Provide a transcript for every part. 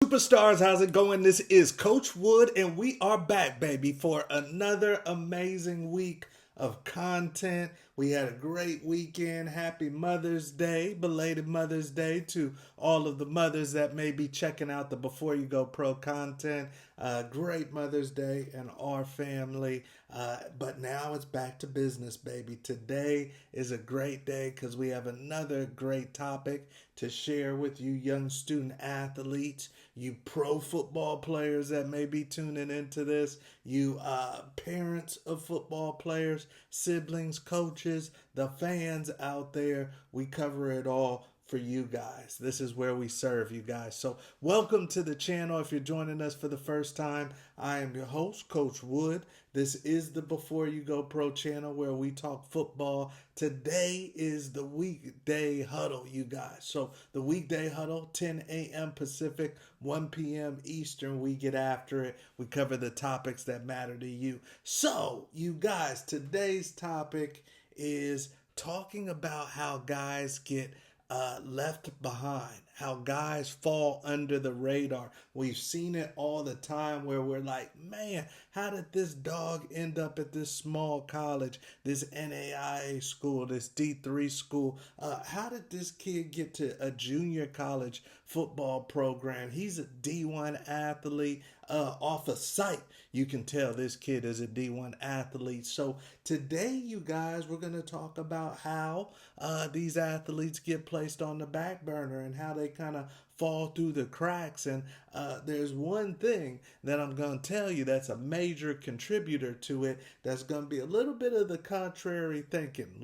Superstars, how's it going? This is Coach Wood, and we are back, baby, for another amazing week of content. We had a great weekend. Happy Mother's Day, belated Mother's Day to all of the mothers that may be checking out the Before You Go Pro content. Great Mother's Day and our family. But now it's back to business, baby. Today is a great day because we have another great topic to share with you young student athletes, you pro football players that may be tuning into this, you parents of football players, siblings, coaches, the fans out there. We cover it all for you guys. This is where we serve you guys. So welcome to the channel. If you're joining us for the first time, I am your host, Coach Wood. This is the Before You Go Pro channel where we talk football. Today is the weekday huddle, you guys. So the weekday huddle, 10 a.m. Pacific, 1 p.m. Eastern. We get after it. We cover the topics that matter to you. So you guys, today's topic is talking about how guys get left behind, how guys fall under the radar. We've seen it all the time where we're like, man, how did this dog end up at this small college, this NAIA school, this D3 school? How did this kid get to a junior college football program? He's a D1 athlete. Off of sight, you can tell this kid is a D1 athlete. So today, you guys, we're going to talk about how these athletes get placed on the back burner and how they kind of fall through the cracks. And there's one thing that I'm going to tell you that's a major contributor to it. That's going to be a little bit of the contrary thinking,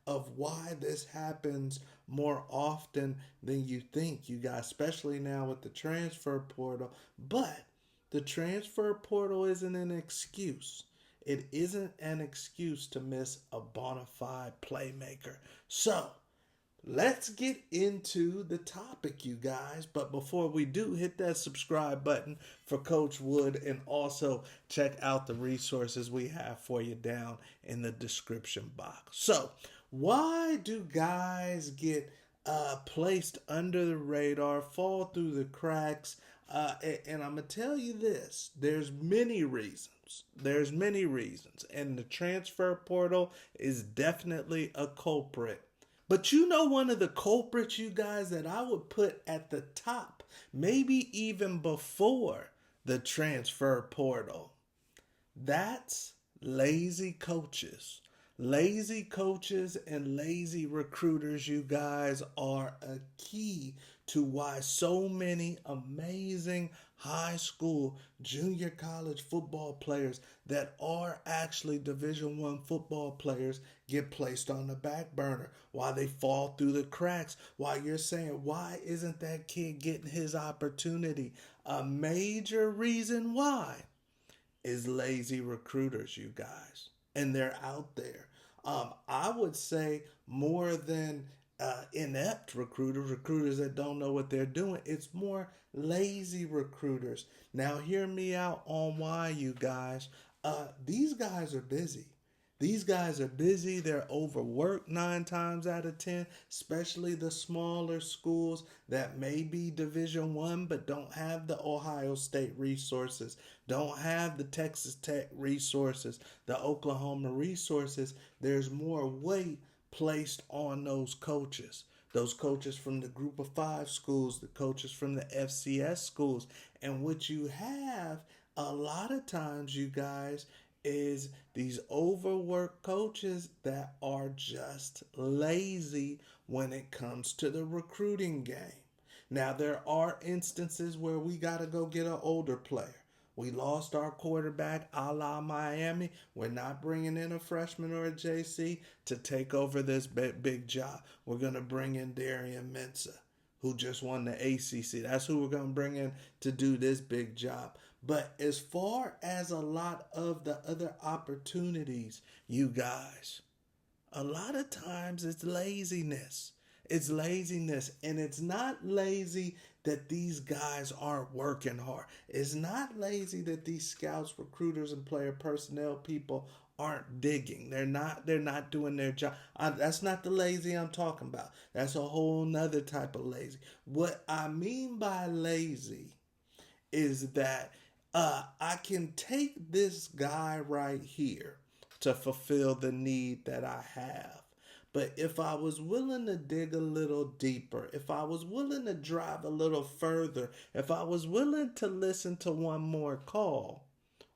of why this happens more often than you think, you guys, especially now with the transfer portal. But the transfer portal isn't an excuse. It isn't an excuse to miss a bona fide playmaker. So let's get into the topic, you guys. But before we do, hit that subscribe button for Coach Wood and also check out the resources we have for you down in the description box. So why do guys get placed under the radar, fall through the cracks? And I'm going to tell you this. There's many reasons. And the transfer portal is definitely a culprit. But you know one of the culprits, you guys, that I would put at the top, maybe even before the transfer portal? That's lazy coaches. Lazy coaches and lazy recruiters, you guys, are a key to why so many amazing high school, junior college football players that are actually Division I football players get placed on the back burner, why they fall through the cracks, why you're saying, why isn't that kid getting his opportunity? A major reason why is lazy recruiters, you guys. And they're out there. I would say more than inept recruiters that don't know what they're doing. It's more lazy recruiters. Now, hear me out on why, you guys. These guys are busy. They're overworked 9 times out of 10, especially the smaller schools that may be Division I but don't have the Ohio State resources, don't have the Texas Tech resources, the Oklahoma resources. There's more weight placed on those coaches from the Group of 5 schools, the coaches from the FCS schools. And what you have a lot of times, you guys, is these overworked coaches that are just lazy when it comes to the recruiting game. Now, there are instances where we got to go get an older player. We lost our quarterback a la Miami. We're not bringing in a freshman or a JC to take over this big job. We're going to bring in Darian Mensah, who just won the ACC. That's who we're going to bring in to do this big job. But as far as a lot of the other opportunities, you guys, a lot of times it's laziness. It's laziness. And it's not lazy that these guys aren't working hard. It's not lazy that these scouts, recruiters, and player personnel people aren't digging. They're not doing their job. That's not the lazy I'm talking about. That's a whole nother type of lazy. What I mean by lazy is that I can take this guy right here to fulfill the need that I have. But if I was willing to dig a little deeper, if I was willing to drive a little further, if I was willing to listen to one more call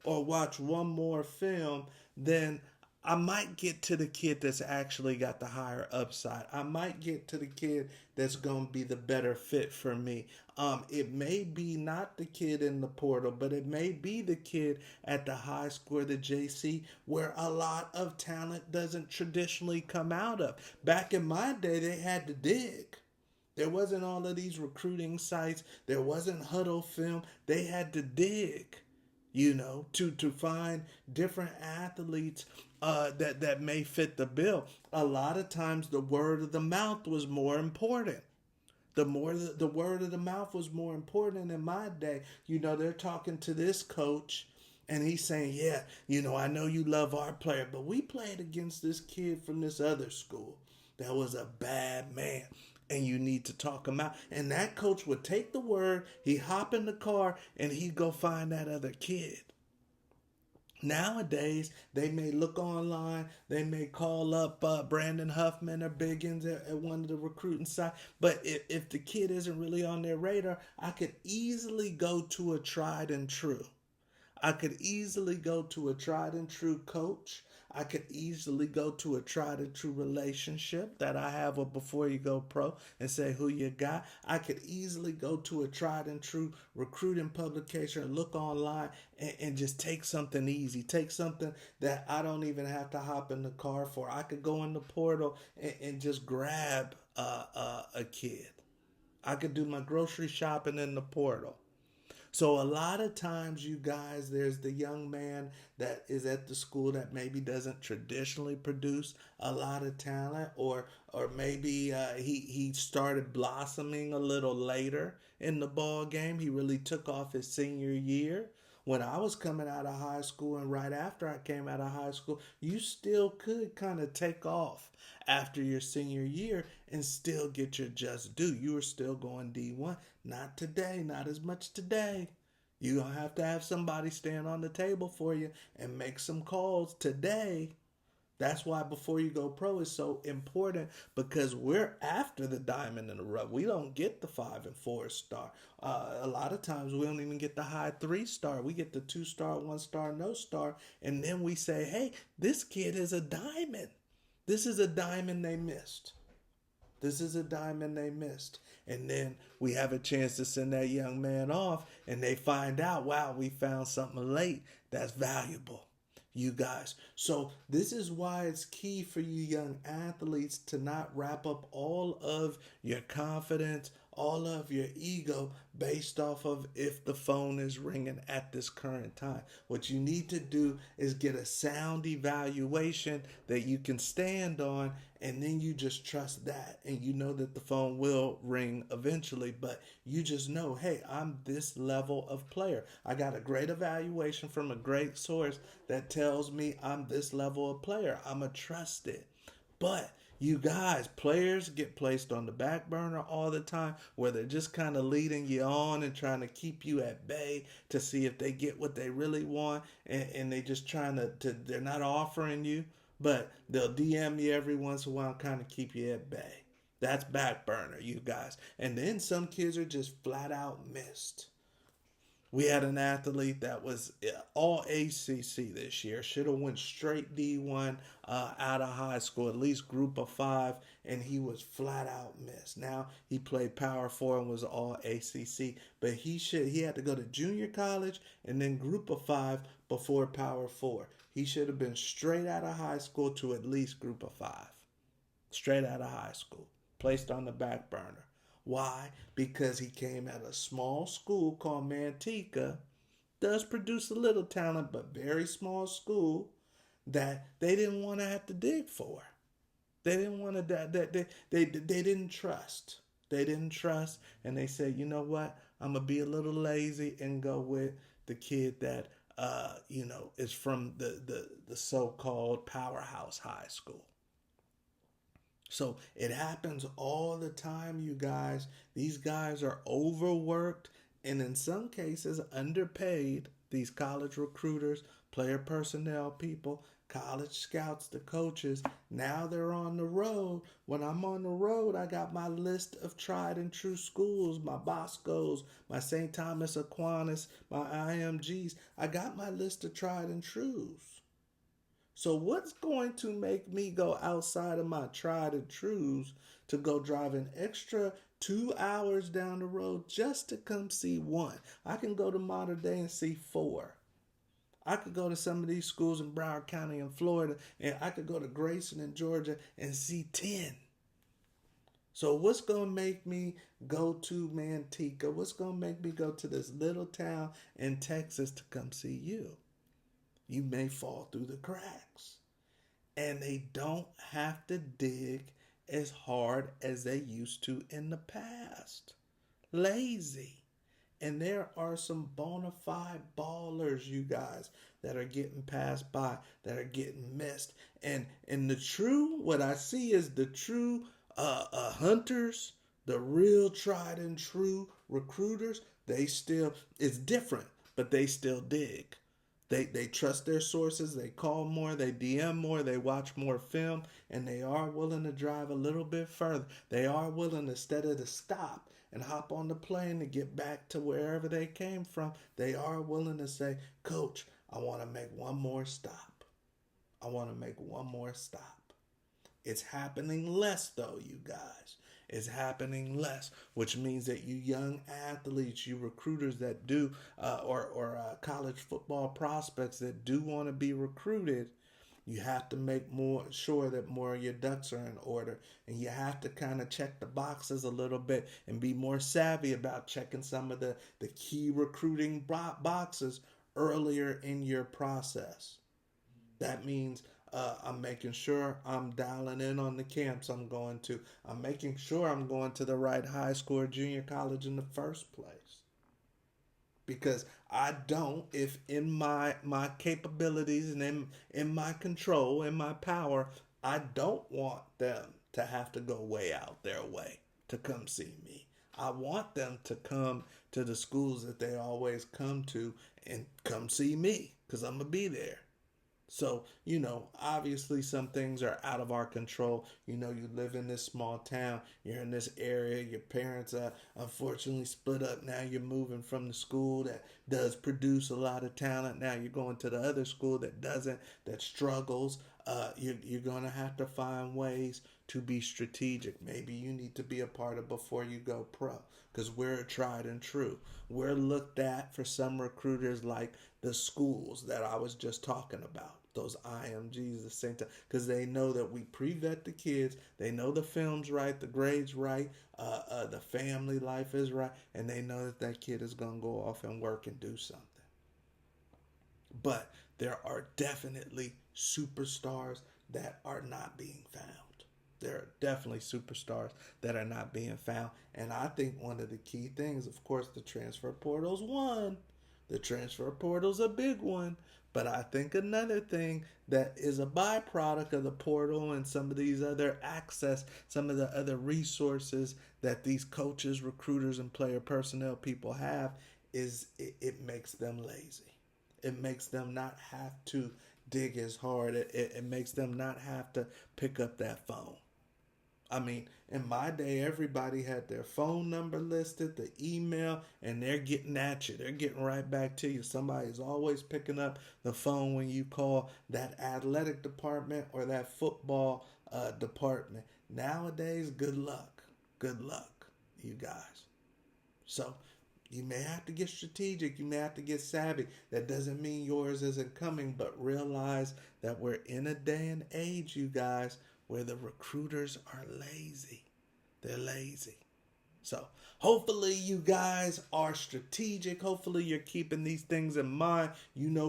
or watch one more film, then I might get to the kid that's actually got the higher upside. I might get to the kid that's going to be the better fit for me. It may be not the kid in the portal, but it may be the kid at the high school, the JC, where a lot of talent doesn't traditionally come out of. Back in my day, they had to dig. There wasn't all of these recruiting sites. There wasn't huddle film. They had to dig, to find different athletes that may fit the bill. A lot of times, the word of the mouth was more important. The word of the mouth was more important in my day. They're talking to this coach, and he's saying, "Yeah, I know you love our player, but we played against this kid from this other school that was a bad man." And you need to talk him out. And that coach would take the word, he hop in the car, and he'd go find that other kid. Nowadays, they may look online, they may call up Brandon Huffman or Biggins at one of the recruiting sites. But if the kid isn't really on their radar, I could easily go to a tried and true. I could easily go to a tried and true coach. I could easily go to a tried and true relationship that I have with Before You Go Pro and say who you got. I could easily go to a tried and true recruiting publication and look online and just take something easy. Take something that I don't even have to hop in the car for. I could go in the portal and just grab a kid. I could do my grocery shopping in the portal. So a lot of times, you guys, there's the young man that is at the school that maybe doesn't traditionally produce a lot of talent, or maybe he started blossoming a little later in the ball game. He really took off his senior year. When I was coming out of high school and right after I came out of high school, you still could kind of take off after your senior year and still get your just due. You were still going D1. Not today, not as much today. You're going to have somebody stand on the table for you and make some calls today. That's why Before You Go Pro is so important, because we're after the diamond in the rough. We don't get the 5 and 4 star. A lot of times we don't even get the high 3-star. We get the 2-star, 1-star, no star. And then we say, hey, this kid is a diamond. This is a diamond they missed. This is a diamond they missed. And then we have a chance to send that young man off, and they find out, wow, we found something late that's valuable, you guys. So this is why it's key for you young athletes to not wrap up all of your confidence, all of your ego based off of if the phone is ringing at this current time. What you need to do is get a sound evaluation that you can stand on, and then you just trust that, and you know that the phone will ring eventually. But you just know, hey, I'm this level of player. I got a great evaluation from a great source that tells me I'm this level of player. I'm a trusted. But you guys, players get placed on the back burner all the time, where they're just kind of leading you on and trying to keep you at bay to see if they get what they really want, and they just trying they're not offering you, but they'll DM you every once in a while and kind of keep you at bay. That's back burner, you guys. And then some kids are just flat out missed. We had an athlete that was all ACC this year. Should have went straight D1 out of high school, at least group of 5, and he was flat out missed. Now he played Power 4 and was all ACC, but he had to go to junior college and then group of 5 before Power 4. He should have been straight out of high school to at least group of 5. Straight out of high school, placed on the back burner. Why? Because he came at a small school called Manteca. Does produce a little talent, but very small school that they didn't want to have to dig for. They didn't want to. They didn't trust. They didn't trust, and they said, you know what? I'm gonna be a little lazy and go with the kid that is from the so-called powerhouse high school. So it happens all the time, you guys. These guys are overworked and in some cases underpaid. These college recruiters, player personnel people, college scouts, the coaches. Now they're on the road. When I'm on the road, I got my list of tried and true schools, my Boscos, my St. Thomas Aquinas, my IMGs. I got my list of tried and trues. So what's going to make me go outside of my tried and trues to go drive an extra 2 hours down the road just to come see one? I can go to Mater Dei and see four. I could go to some of these schools in Broward County in Florida, and I could go to Grayson in Georgia and see 10. So what's going to make me go to Manteca? What's going to make me go to this little town in Texas to come see you? You may fall through the cracks. And they don't have to dig as hard as they used to in the past. Lazy. And there are some bona fide ballers, you guys, that are getting passed by, that are getting missed. And what I see is the true hunters, the real tried and true recruiters, it's different, but they still dig. They trust their sources, they call more, they DM more, they watch more film, and they are willing to drive a little bit further. They are willing, instead of to stop and hop on the plane to get back to wherever they came from, they are willing to say, Coach, I want to make one more stop. I want to make one more stop. It's happening less, though, you guys. It's happening less, which means that you young athletes, you recruiters that do, or college football prospects that do want to be recruited, you have to make more sure that more of your ducks are in order, and you have to kind of check the boxes a little bit and be more savvy about checking some of the key recruiting boxes earlier in your process. That means I'm making sure I'm dialing in on the camps I'm going to. I'm making sure I'm going to the right high school or junior college in the first place. Because I don't, if in my capabilities and in my control, in my power, I don't want them to have to go way out their way to come see me. I want them to come to the schools that they always come to and come see me because I'm going to be there. So, obviously some things are out of our control. You live in this small town, you're in this area, your parents unfortunately split up. Now you're moving from the school that does produce a lot of talent. Now you're going to the other school that doesn't, that struggles. You're going to have to find ways to be strategic. Maybe you need to be a part of before you go pro because we're tried and true. We're looked at for some recruiters like the schools that I was just talking about, those IMGs, the same time, because they know that we pre-vet the kids. They know the film's right, the grade's right, the family life is right, and they know that kid is going to go off and work and do something. But there are definitely superstars that are not being found. There are definitely superstars that are not being found. And I think one of the key things, of course, the transfer portal's one. The transfer portal's a big one. But I think another thing that is a byproduct of the portal and some of these other access, some of the other resources that these coaches, recruiters, and player personnel people have is it makes them lazy. It makes them not have to dig as hard. It makes them not have to pick up that phone. I mean, in my day, everybody had their phone number listed, the email, and they're getting at you. They're getting right back to you. Somebody's always picking up the phone when you call that athletic department or that football department. Nowadays, good luck. Good luck, you guys. So, you may have to get strategic. You may have to get savvy. That doesn't mean yours isn't coming, but realize that we're in a day and age, you guys, where the recruiters are lazy. They're lazy. So hopefully you guys are strategic. Hopefully you're keeping these things in mind.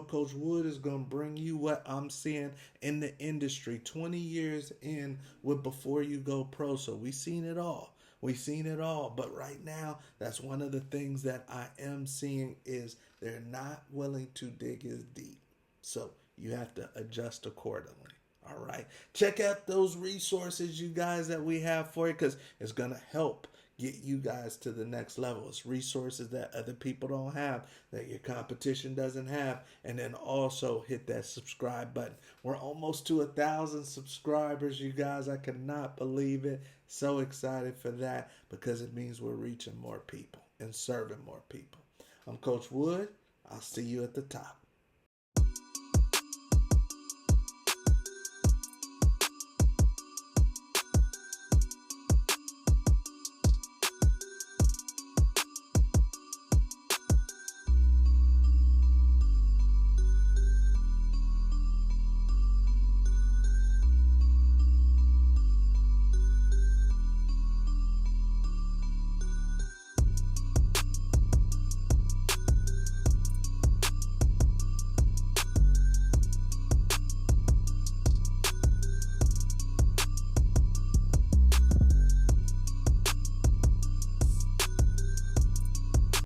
Coach Wood is going to bring you what I'm seeing in the industry 20 years in with Before You Go Pro. So we've seen it all. We've seen it all. But right now, that's one of the things that I am seeing is they're not willing to dig as deep. So you have to adjust accordingly. All right. Check out those resources, you guys, that we have for you because it's going to help get you guys to the next level. It's resources that other people don't have, that your competition doesn't have. And then also hit that subscribe button. We're almost to 1,000 subscribers, you guys. I cannot believe it. So excited for that because it means we're reaching more people and serving more people. I'm Coach Wood. I'll see you at the top.